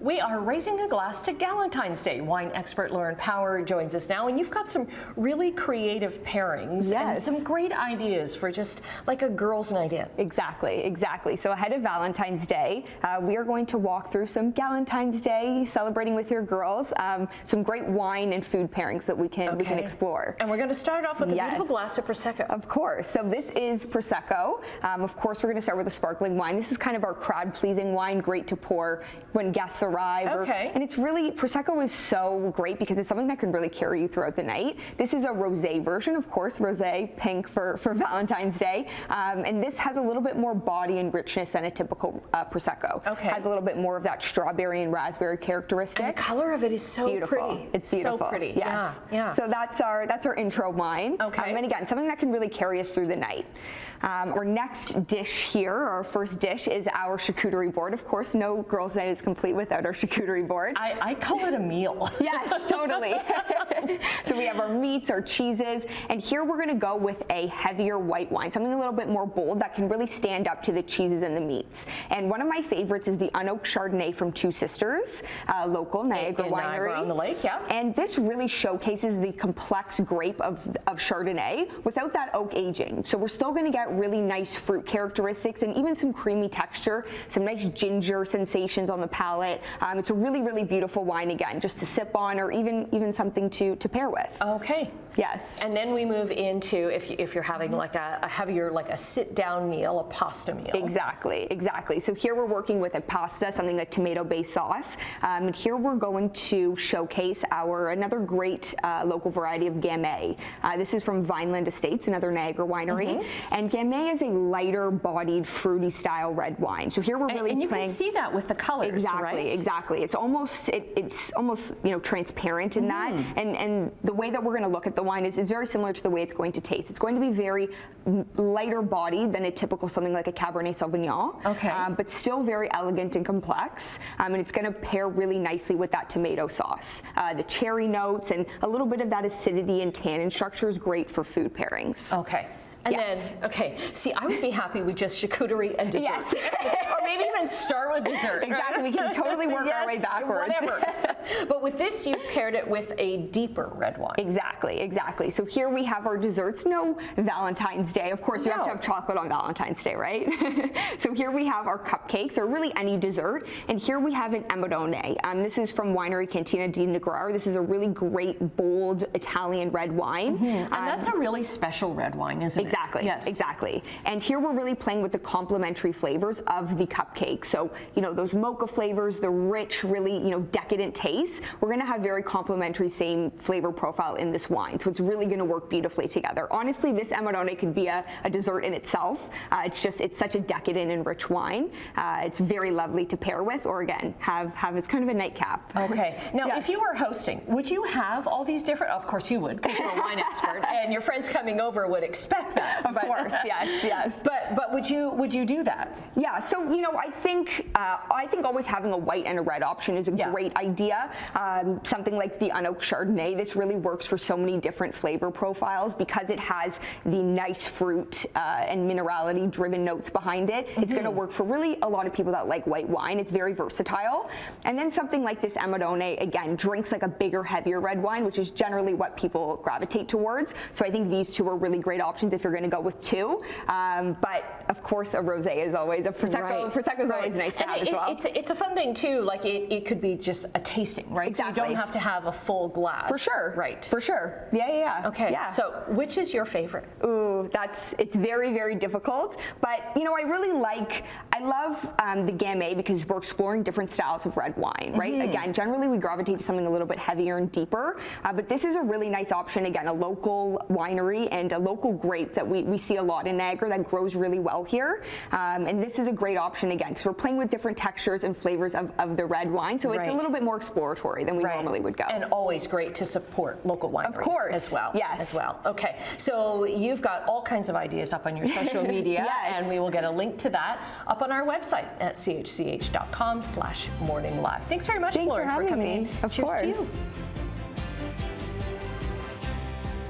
We are raising a glass to Galentine's Day. Wine expert Lauren Power joins us now, and you've got some really creative pairings and some great ideas for just like a girl's night in. Exactly. So ahead of Valentine's Day, we are going to walk through some Galentine's Day, celebrating with your girls, some great wine and food pairings that we can explore. And we're going to start off with a beautiful glass of Prosecco. Of course. So this is Prosecco. Of course, we're going to start with a sparkling wine. This is kind of our crowd-pleasing wine, great to pour when guests arrive. And it's really, Prosecco is so great because it's something that can really carry you throughout the night. This is a rosé version, of course, rosé pink for Valentine's Day. And this has a little bit more body and richness than a typical Prosecco. Has a little bit more of that strawberry and raspberry characteristic. And the color of it is so pretty. It's beautiful. So pretty. Yes. Yeah. So that's our intro wine. And again, something that can really carry us through the night. Our next dish here, our first dish, is our charcuterie board. Of course, no girls' night is complete without our charcuterie board. I call it a meal. Yes, totally. So we have our meats, our cheeses, and here we're going to go with a heavier white wine, something a little bit more bold that can really stand up to the cheeses and the meats. And one of my favorites is the unoaked Chardonnay from Two Sisters, local Niagara winery. Niagara on the Lake, yeah. And this really showcases the complex grape of Chardonnay without that oak aging. So we're still going to get really nice fruit characteristics and even some creamy texture, some nice ginger sensations on the palate. It's a really, really beautiful wine, again, just to sip on or even something to pair with. Okay. Yes. And then we move into, if you're having like a heavier, like a sit-down meal, a pasta meal. Exactly. So here we're working with a pasta, something like tomato-based sauce. And here we're going to showcase another great local variety of Gamay. This is from Vineland Estates, another Niagara winery. And Gamay is a lighter-bodied, fruity-style red wine. So here we're really and you playing. Can see that with the colors, right? Exactly. It's almost transparent in that. And the way that we're going to look at the wine is very similar to the way it's going to taste. It's going to be very lighter bodied than a typical something like a Cabernet Sauvignon. But still very elegant and complex. And it's going to pair really nicely with that tomato sauce. The cherry notes and a little bit of that acidity and tannin structure is great for food pairings. And then, see, I would be happy with just charcuterie and dessert. Or maybe even start with dessert. Exactly, we can totally work our way backwards. Whatever. But with this, you've paired it with a deeper red wine. Exactly. So here we have our desserts. No Valentine's Day. Of course, you have to have chocolate on Valentine's Day, right? So here we have our cupcakes, or really any dessert. And here we have an Amarone. This is from Winery Cantina di Negrar. This is a really great, bold Italian red wine. And that's a really special red wine, isn't it? Exactly. And here we're really playing with the complementary flavors of the cupcake. So, those mocha flavors, the rich, really, decadent taste, we're going to have very complementary same flavor profile in this wine. So it's really going to work beautifully together. Honestly, this Amarone could be a dessert in itself. It's such a decadent and rich wine. It's very lovely to pair with, or again, have as kind of a nightcap. Now, if you were hosting, would you have all these different, of course you would, because you're a wine expert, and your friends coming over would expect that. Of course, yes. But would you do that? Yeah. So I think always having a white and a red option is a great idea. Something like the unoaked Chardonnay. This really works for so many different flavor profiles because it has the nice fruit and minerality-driven notes behind it. It's going to work for really a lot of people that like white wine. It's very versatile. And then something like this Amarone, again, drinks like a bigger, heavier red wine, which is generally what people gravitate towards. So I think these two are really great options if you're going to go with two. But of course, a rosé is always a Prosecco. Prosecco is always nice to have as well. It's a fun thing too. Like it could be just a tasting, right? Exactly. So you don't have to have a full glass. For sure. Right. For sure. Yeah. Okay. Yeah. So which is your favorite? Ooh, it's very, very difficult. But I love the Gamay because we're exploring different styles of red wine, right? Again, generally we gravitate to something a little bit heavier and deeper. But this is a really nice option. Again, a local winery and a local grape that we see a lot in Niagara that grows really well here. And this is a great option again because we're playing with different textures and flavors of the red wine. So it's a little bit more exploratory than we normally would go. And always great to support local wineries, of course, as well. Yes. As well. Okay. So you've got all kinds of ideas up on your social media, and we will get a link to that up on our website at chch.com/morninglive. Thanks very much, Lauren, for coming in. Of Cheers course. to you.